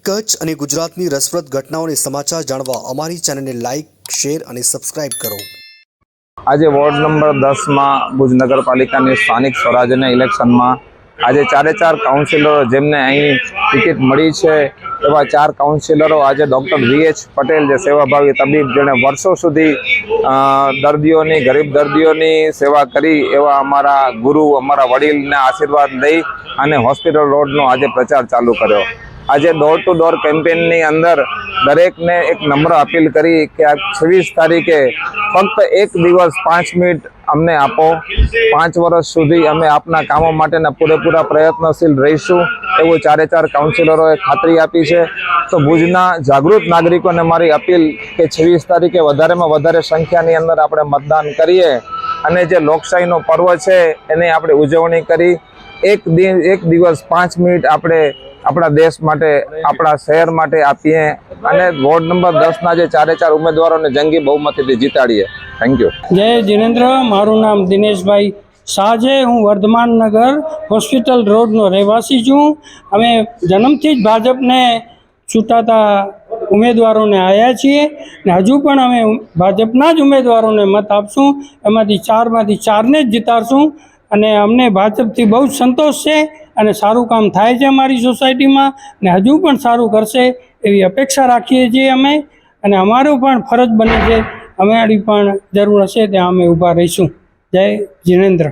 कच्छ અને ગુજરાતની રસપ્રદ ઘટનાઓને સમાચાર જાણવા અમારી ચેનલને લાઇક, શેર અને સબસ્ક્રાઇબ કરો। આજે વોર્ડ નંબર 10 માં ભુજ નગરપાલિકાની સ્થાનિક સ્વરાજ્યના ઇલેક્શનમાં આજે 4 કાઉન્સિલરો જેમને અહીં ટિકિટ મળી છે એવા 4 કાઉન્સિલરો આજે ડૉક્ટર VH પટેલ જે સેવાભાવી તબીબ જેણે વર્ષો સુધી દર્દીઓની ગરીબ દર્દીઓની સેવા કરી એવા અમારા ગુરુ અમારા વડીલના આશીર્વાદ લઈ અને હોસ્પિટલ રોડનો આજે પ્રચાર ચાલુ કર્યો। આજે ડોર ટુ ડોર કેમ્પેનની અંદર દરેકને એક નમ્ર અપીલ કરી કે આ 26 તારીખે ફક્ત એક દિવસ 5 મિનિટ અમને આપો। 5 વર્ષ સુધી અમે આપના કામો માટેના પૂરેપૂરા પ્રયત્નશીલ રહીશું એવું 4 કાઉન્સિલરોએ ખાતરી આપી છે। તો ભુજના જાગૃત નાગરિકોને મારી અપીલ કે 26 તારીખે વધારેમાં વધારે સંખ્યાની અંદર આપણે મતદાન કરીએ અને જે લોકશાહીનો પર્વ છે એની આપણે ઉજવણી કરી એક દિવસ 5 મિનિટ આપણે આપણા દેશ માટે આપણા શહેર માટે આપીએ અને વોર્ડ નંબર 10ના જે 4 ઉમેદવારોને જંગી બહુમતીથી જીતાડીએ। Thank you. જય જિનેન્દ્ર। મારું નામ દિનેશભાઈ શાહ છે। હું વર્ધમાન નગર હોસ્પિટલ રોડનો રહેવાસી છું। અમે જન્મથી જ ભાજપને ચૂંટાતા ઉમેદવારોને આવ્યા છીએ ને હજુ પણ અમે ભાજપના જ ઉમેદવારોને મત આપશું। એમાંથી 4ને જ જીતાડશું અને અમને ભાજપથી બહુ જ સંતોષ છે અને સારું કામ થાય છે અમારી સોસાયટીમાં ને હજુ પણ સારું કરશે એવી અપેક્ષા રાખીએ છીએ અમે અને અમારું પણ ફરજ બને છે અમારી પણ જરૂર હશે ત્યાં અમે ઊભા રહીશું। જય જિનેન્દ્ર।